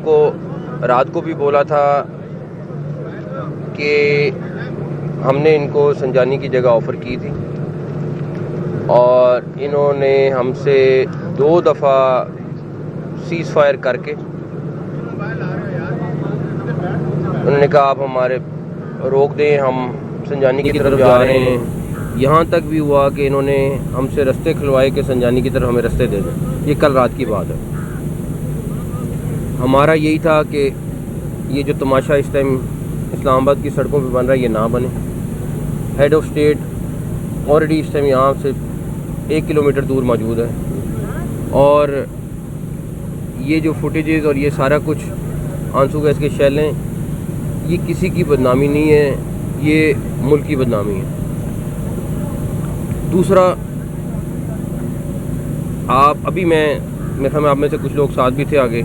आपको रात को भी बोला था कि हमने इनको संजानी की जगह ऑफ़र की थी और इन्होंने हमसे 2 दफ़ा सीज़ फायर करके उन्होंने कहा आप हमारे रोक दें, हम संजानी की तरफ जा रहे हैं। यहाँ तक भी हुआ कि इन्होंने हमसे रास्ते खुलवाए कि संजानी की तरफ हमें रास्ते दे दें। ये कल रात की बात है। हमारा यही था कि ये जो तमाशा इस टाइम इस्लामाबाद की सड़कों पे बन रहा है ये ना बने। हेड ऑफ स्टेट ऑलरेडी इस टाइम यहाँ से 1 किलोमीटर दूर मौजूद है और ये जो फुटेजेस और ये सारा कुछ आंसू गैस के शेल हैं, ये किसी की बदनामी नहीं है, ये मुल्क की बदनामी है। दूसरा, आप अभी मेरे ख्याल में आप में से कुछ लोग साथ भी थे आगे,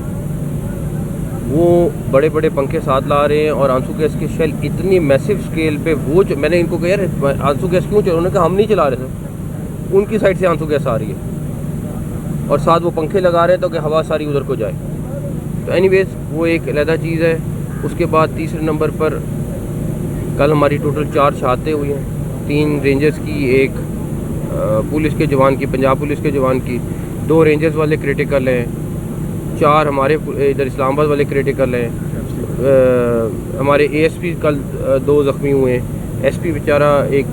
वो बड़े बड़े पंखे साथ ला रहे हैं और आंसू गैस के शेल इतनी मैसिव स्केल पे वो जो मैंने इनको कहा यार आंसू गैस क्यों चला, उन्होंने कहा हम नहीं चला रहे थे, उनकी साइड से आंसू गैस आ रही है और साथ वो पंखे लगा रहे हैं तो कि हवा सारी उधर को जाए। तो एनीवेज वो एक अलग चीज़ है। उसके बाद तीसरे नंबर पर कल हमारी टोटल 4 शहादतें हुई हैं, 3 रेंजर्स की, 1 पुलिस के जवान की, पंजाब पुलिस के जवान की, 2 रेंजर्स वाले क्रिटिकल हैं, 4 हमारे इधर इस्लामाबाद वाले क्रिटिकल हैं। हमारे एएसपी कल 2 ज़ख्मी हुए हैं, एसपी बेचारा एक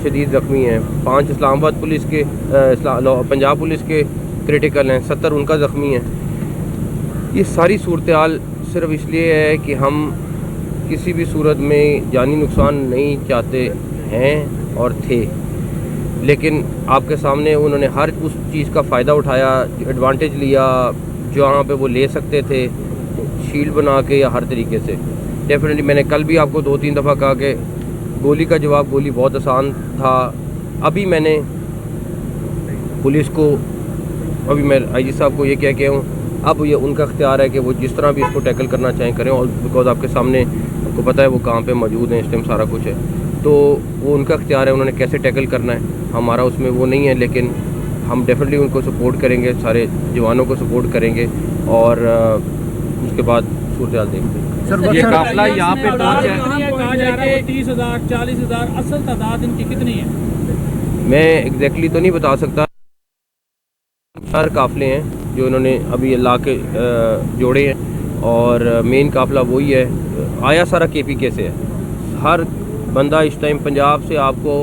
शदीद ज़ख्मी है, 5 इस्लामाबाद पुलिस के पंजाब पुलिस के क्रिटिकल हैं, 70 उनका ज़ख्मी है। ये सारी सूरत हाल सिर्फ इसलिए है कि हम किसी भी सूरत में जानी नुकसान नहीं चाहते हैं और थे, लेकिन आपके सामने उन्होंने हर उस चीज़ का फ़ायदा उठाया, एडवांटेज लिया जहाँ पे वो ले सकते थे, शील्ड बना के या हर तरीके से। डेफिनेटली मैंने कल भी आपको 2-3 दफ़ा कहा कि गोली का जवाब गोली बहुत आसान था। अभी मैंने पुलिस को, अभी मैं आईजी साहब को ये कह के हूँ, अब ये उनका इख्तियार है कि वो जिस तरह भी इसको टैकल करना चाहें करें, और बिकॉज आपके सामने आपको पता है वो कहाँ पे मौजूद हैं, इस टाइम सारा कुछ है, तो वो उनका इख्तियार है उन्होंने कैसे टैकल करना है, हमारा उसमें वो नहीं है। लेकिन हम डेफिनेटली उनको सपोर्ट करेंगे, सारे जवानों को सपोर्ट करेंगे और उसके बाद सूरत हाल देखते हैं। सर ये काफिला यहाँ पे पहुँचा है, कहा जा रहा है 30,000 40,000, असल तादाद इनकी कितनी है? मैं एग्जैक्टली तो नहीं बता सकता। 4 काफ़िले हैं जो इन्होंने अभी ला के जोड़े हैं और मेन काफ़िला वही है। आया सारा KPK से है। हर बंदा इस टाइम पंजाब से आपको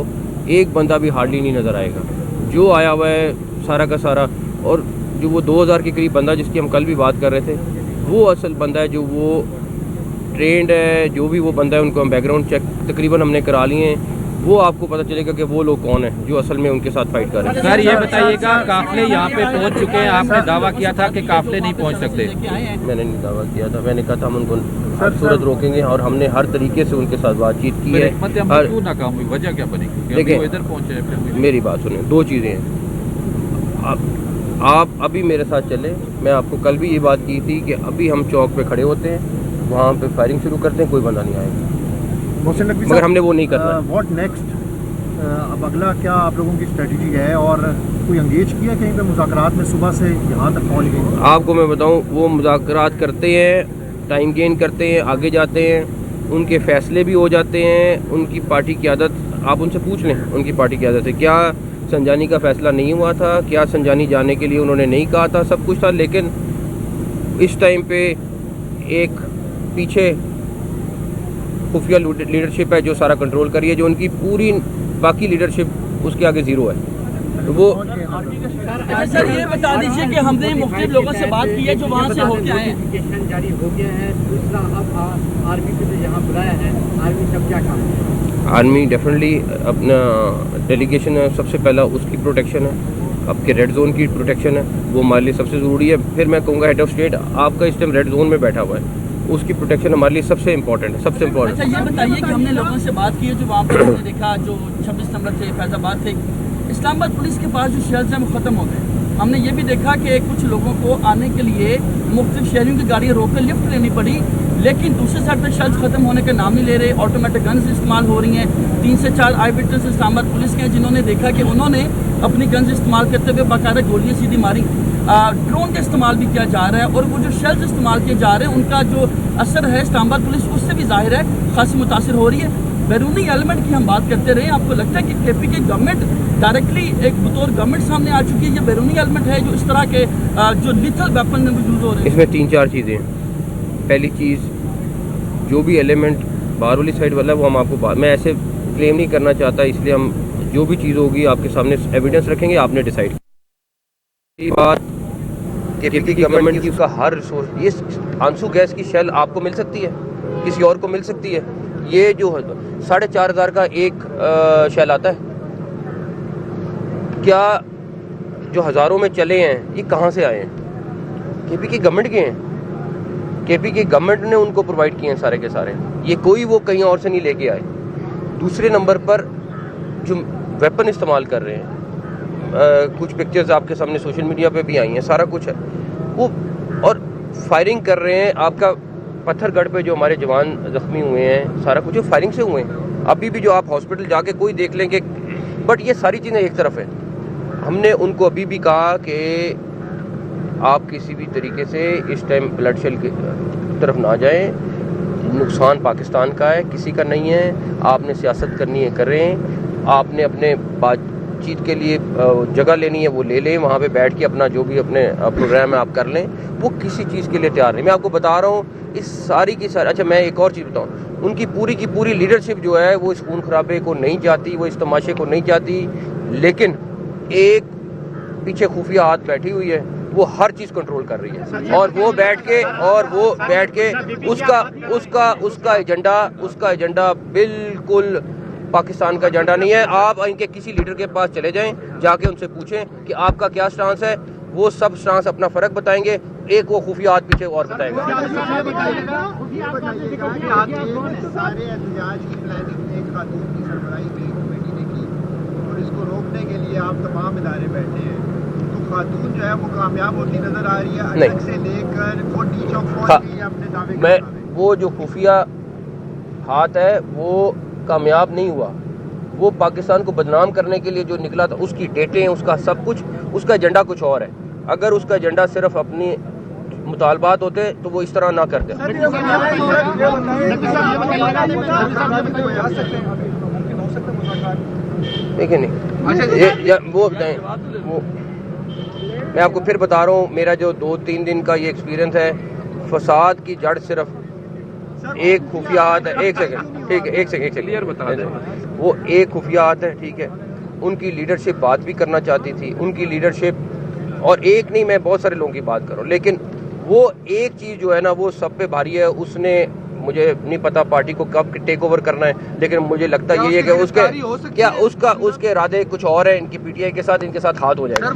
एक बंदा भी हार्डली नहीं नज़र आएगा, जो आया हुआ है सारा का सारा। और जो वो 2000 के करीब बंदा जिसकी हम कल भी बात कर रहे थे, वो असल बंदा है जो वो ट्रेंड है, जो भी वो बंदा है उनको हम बैकग्राउंड चेक तकरीबन हमने करा लिए हैं, वो आपको पता चलेगा कि वो लोग कौन हैं जो असल में उनके साथ फाइट कर रहे हैं। सर ये बताइएगा काफिले यहाँ पे पहुँच चुके हैं, आपने दावा किया था कि काफिले नहीं पहुँच सकते। मैंने नहीं दावा किया था, मैंने कहा था हम उनको हर सूरत रोकेंगे और हमने हर तरीके से उनके साथ बातचीत की है। क्यों नाकाम हुई, वजह क्या बनेगी? देखिए इधर पहुँचे, मेरी बात सुने, 2 चीज़ें हैं। आप अभी मेरे साथ चले, मैं आपको कल भी ये बात की थी कि अभी हम चौक पे खड़े होते हैं, वहाँ पे फायरिंग शुरू करते हैं, कोई बंदा नहीं आएगा, मगर हमने वो नहीं करना। व्हाट नेक्स्ट, अब अगला क्या आप लोगों की स्ट्रेटजी है और कोई एंगेज किया कहीं पे मुज़ाकरात में? सुबह से यहाँ तक पहुँच गए। आपको मैं बताऊँ, वो मुज़ाकरात करते हैं, टाइम गेन करते हैं, आगे जाते हैं, उनके फ़ैसले भी हो जाते हैं। उनकी पार्टी की आदत, आप उनसे पूछ लें उनकी पार्टी की आदत है। क्या संजानी का फ़ैसला नहीं हुआ था? क्या संजानी जाने के लिए उन्होंने नहीं कहा था? सब कुछ था, लेकिन इस टाइम पे एक पीछे खुफिया लीडरशिप है जो सारा कंट्रोल करी है, जो उनकी पूरी बाकी लीडरशिप उसके आगे ज़ीरो है। तो वो अच्छा सर ये बता दीजिए कि हमने मुख्तलिफ लोगों से बात की है जो वहाँ से होके आए हैं, जारी हो गया है। दूसरा, अब आर्मी को यहाँ बुलाया है, आर्मी सब क्या काम है? आर्मी डेफिनेटली अपना डेलीगेशन है, सबसे पहला उसकी प्रोटेक्शन है, आपके रेड जोन की प्रोटेक्शन है, वो हमारे लिए सबसे ज़रूरी है। फिर मैं कहूँगा हेड ऑफ स्टेट आपका इस टाइम रेड जोन में बैठा हुआ है, उसकी प्रोटेक्शन हमारे लिए सबसे इम्पोर्टेंट है, सबसे इम्पोर्टेंट। अच्छा ये बताइए कि हमने लोगों से बात की है जो वहाँ पर हमने देखा, जो 26 नंबर थे, फैजाबाद थे, इस्लामाबाद पुलिस के पास जो शेल्स हैं वो ख़त्म हो गए। हमने ये भी देखा कि कुछ लोगों को आने के लिए मुख्तलिफ शहरों की गाड़ियाँ रोक कर लिफ्ट लेनी पड़ी, लेकिन दूसरे साइड पर शेल्स ख़त्म होने का नाम नहीं ले रहे। ऑटोमेटिक गन्स इस्तेमाल हो रही हैं। 3 से 4 आई विटनेस इस्लामाबाद पुलिस के हैं जिन्होंने देखा कि उन्होंने अपनी गन्स इस्तेमाल करते हुए बाकायदा गोलियाँ सीधी मारी। ड्रोन का इस्तेमाल भी किया जा रहा है और वो जो शेल्स इस्तेमाल किए जा रहे हैं उनका जो असर है इस्लामाबाद पुलिस उससे भी जाहिर है खासी मुतासिर हो रही है। बैरूनी एलिमेंट की हम बात करते रहे, आपको लगता है कि केपी की गवर्नमेंट डायरेक्टली एक बतौर गवर्नमेंट सामने आ चुकी है, ये बैरूनी एलिमेंट है जो इस तरह के जो लिथल वेपन में यूज हो रहे हैं? इसमें 3-4 चीज़ें हैं। पहली चीज़, जो भी एलिमेंट बाहर वाली साइड वाला है वो हम आपको मैं ऐसे क्लेम नहीं करना चाहता, इसलिए हम जो भी चीज़ होगी आपके सामने एविडेंस रखेंगे, आपने डिसाइड। ये बात केपी की गवर्नमेंट की उसका हर रिसोर्स, ये आंसू गैस की शेल आपको मिल सकती है, किसी और को मिल सकती है। ये जो 4,500 का एक शेल आता है, क्या जो हज़ारों में चले हैं ये कहाँ से आए हैं? केपी की गवर्नमेंट के हैं, केपी की गवर्नमेंट ने उनको प्रोवाइड किए हैं सारे के सारे, ये कोई वो कहीं और से नहीं लेके आए। दूसरे नंबर पर जो वेपन इस्तेमाल कर रहे हैं, कुछ पिक्चर्स आपके सामने सोशल मीडिया पे भी आई हैं, सारा कुछ है वो, और फायरिंग कर रहे हैं। आपका पत्थरगढ़ पे जो हमारे जवान जख्मी हुए हैं, सारा कुछ फायरिंग से हुए हैं। अभी भी जो आप हॉस्पिटल जाके कोई देख लेंगे, बट ये सारी चीज़ें एक तरफ है। हमने उनको अभी भी कहा कि आप किसी भी तरीके से इस टाइम ब्लड शेल की तरफ ना जाएं, नुकसान पाकिस्तान का है, किसी का नहीं है। आपने सियासत करनी है करें, आपने अपने बातचीत के लिए जगह लेनी है वो ले लें, वहाँ पे बैठ के अपना जो भी अपने प्रोग्राम है आप कर लें, वो किसी चीज़ के लिए तैयार नहीं। मैं आपको बता रहा हूँ इस सारी की सारी। अच्छा, मैं एक और चीज़ बताऊँ, उनकी पूरी की पूरी लीडरशिप जो है वो इस खून खराबे को नहीं चाहती, वो इस तमाशे को नहीं चाहती, लेकिन एक पीछे खुफिया हाथ बैठी हुई है, वो हर चीज़ कंट्रोल कर रही है, और वो बैठ के उसका एजेंडा बिल्कुल पाकिस्तान का एजेंडा नहीं है। आप इनके किसी लीडर के पास चले जाएं, जाके उनसे पूछें कि आपका क्या स्टांस है, वो सब स्टांस अपना फ़र्क बताएंगे, एक वो खुफिया हाथ पीछे और बताएगा। सारे एहतजाज की प्लानिंग एक खातून की सरबराही में कमेटी ने की और इसको रोकने के लिए आप तमाम इदारे बैठे हैं, तो खातून जो है वो कामयाब होती नजर आ रही है अटक से लेकर कोटी चौक के अपने दावे। मैं वो जो खुफिया हाथ है वो कामयाब नहीं हुआ, वो पाकिस्तान को बदनाम करने के लिए जो निकला था, उसकी डेटें, उसका सब कुछ, उसका एजेंडा कुछ और है। अगर उसका एजेंडा सिर्फ अपनी मुतालबात होते तो वो इस तरह ना करते। देखिए नहीं, वो बताएं, वो मैं आपको फिर बता रहा हूँ, मेरा जो 2-3 दिन का ये एक्सपीरियंस है, फसाद की जड़ सिर्फ एक खुफिया हाथ है। एक सेकंड, ठीक है, एक सेकंड क्लियर बता दें। वो एक खुफिया हाथ है, ठीक है। उनकी लीडरशिप बात भी करना चाहती थी, उनकी लीडरशिप, और एक नहीं, मैं बहुत सारे लोगों की बात कर रहा हूँ, लेकिन वो एक चीज़ जो है ना वो सब पे भारी है। उसने, मुझे नहीं पता पार्टी को कब टेक ओवर करना है, लेकिन मुझे लगता यही है कि उसके इरादे कुछ और है, इनकी पीटीआई के साथ, इनके साथ हाथ हो जाएगा।